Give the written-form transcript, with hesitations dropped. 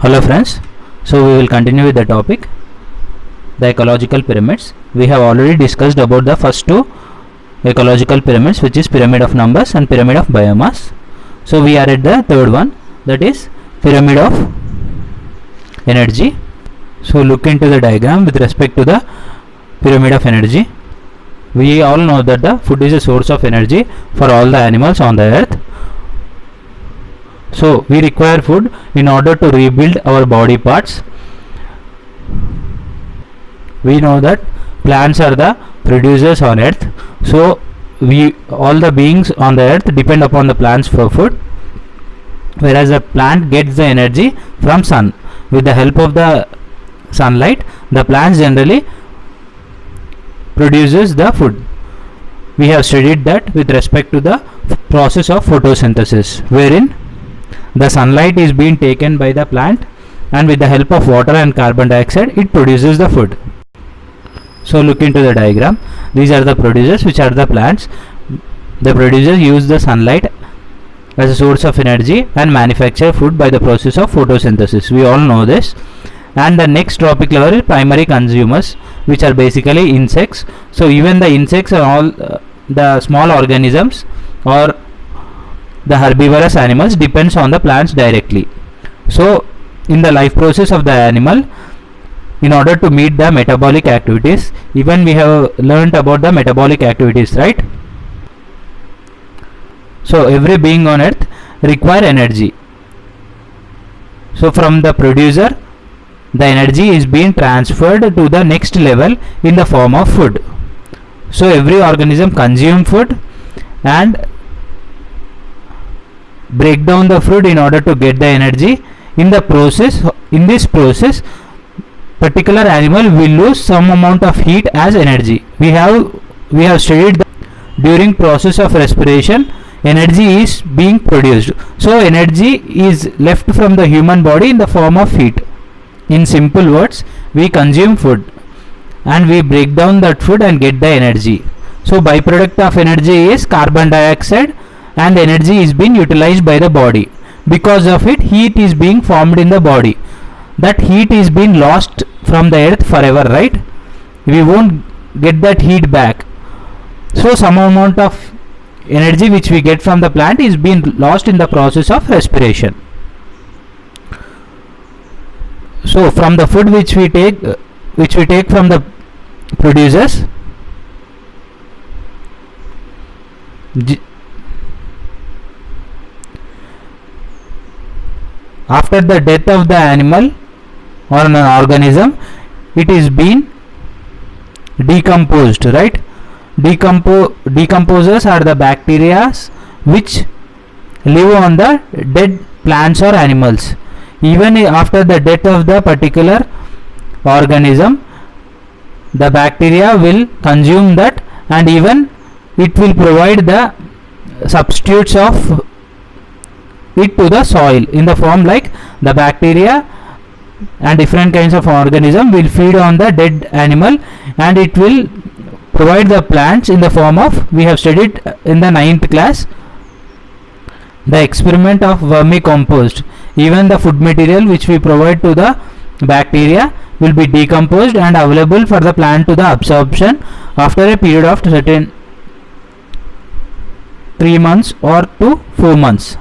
Hello friends, so we will continue with the topic, the ecological pyramids. We have already discussed about the first two ecological pyramids, which is pyramid of numbers and pyramid of biomass. So we are at the third one, that is pyramid of energy. So look into the diagram with respect to the pyramid of energy. We all know that the food is a source of energy for all the animals on the earth. So we require food in order to rebuild our body parts. We know that plants are the producers on earth. So all the beings on the earth depend upon the plants for food, whereas the plant gets the energy from sun. With the help of the sunlight, the plants generally produces the food. We have studied that with respect to the process of photosynthesis, wherein the sunlight is being taken by the plant, and with the help of water and carbon dioxide it produces the food. So look into the diagram. These are the producers, which are the plants. The producers use the sunlight as a source of energy and manufacture food by the process of photosynthesis. We all know this. And the next topic level is primary consumers, which are basically insects. So even the insects are all the small organisms or the herbivorous animals depends on the plants directly. So in the life process of the animal, in order to meet the metabolic activities, even we have learnt about the metabolic activities, right? So every being on earth require energy. So from the producer, the energy is being transferred to the next level in the form of food. So every organism consume food and break down the food in order to get the energy. In this process, particular animal will lose some amount of heat as energy. We have studied that during process of respiration, energy is being produced. So energy is left from the human body in the form of heat. In simple words, we consume food and we break down that food and get the energy. So byproduct of energy is carbon dioxide, and energy is being utilized by the body. Because of it, heat is being formed in the body. That heat is being lost from the earth forever, right? We won't get that heat back. So some amount of energy which we get from the plant is being lost in the process of respiration. So from the food which we take from the producers, after the death of the animal or an organism, it is being decomposed, right? Decomposers are the bacteria which live on the dead plants or animals. Even after the death of the particular organism, the bacteria will consume that, and even it will provide the substitutes of it to the soil in the form like the bacteria and different kinds of organism will feed on the dead animal, and it will provide the plants in the form of, we have studied in the 9th class, the experiment of vermicompost. Even the food material which we provide to the bacteria will be decomposed and available for the plant to the absorption after a period of certain 3 months or to 4 months.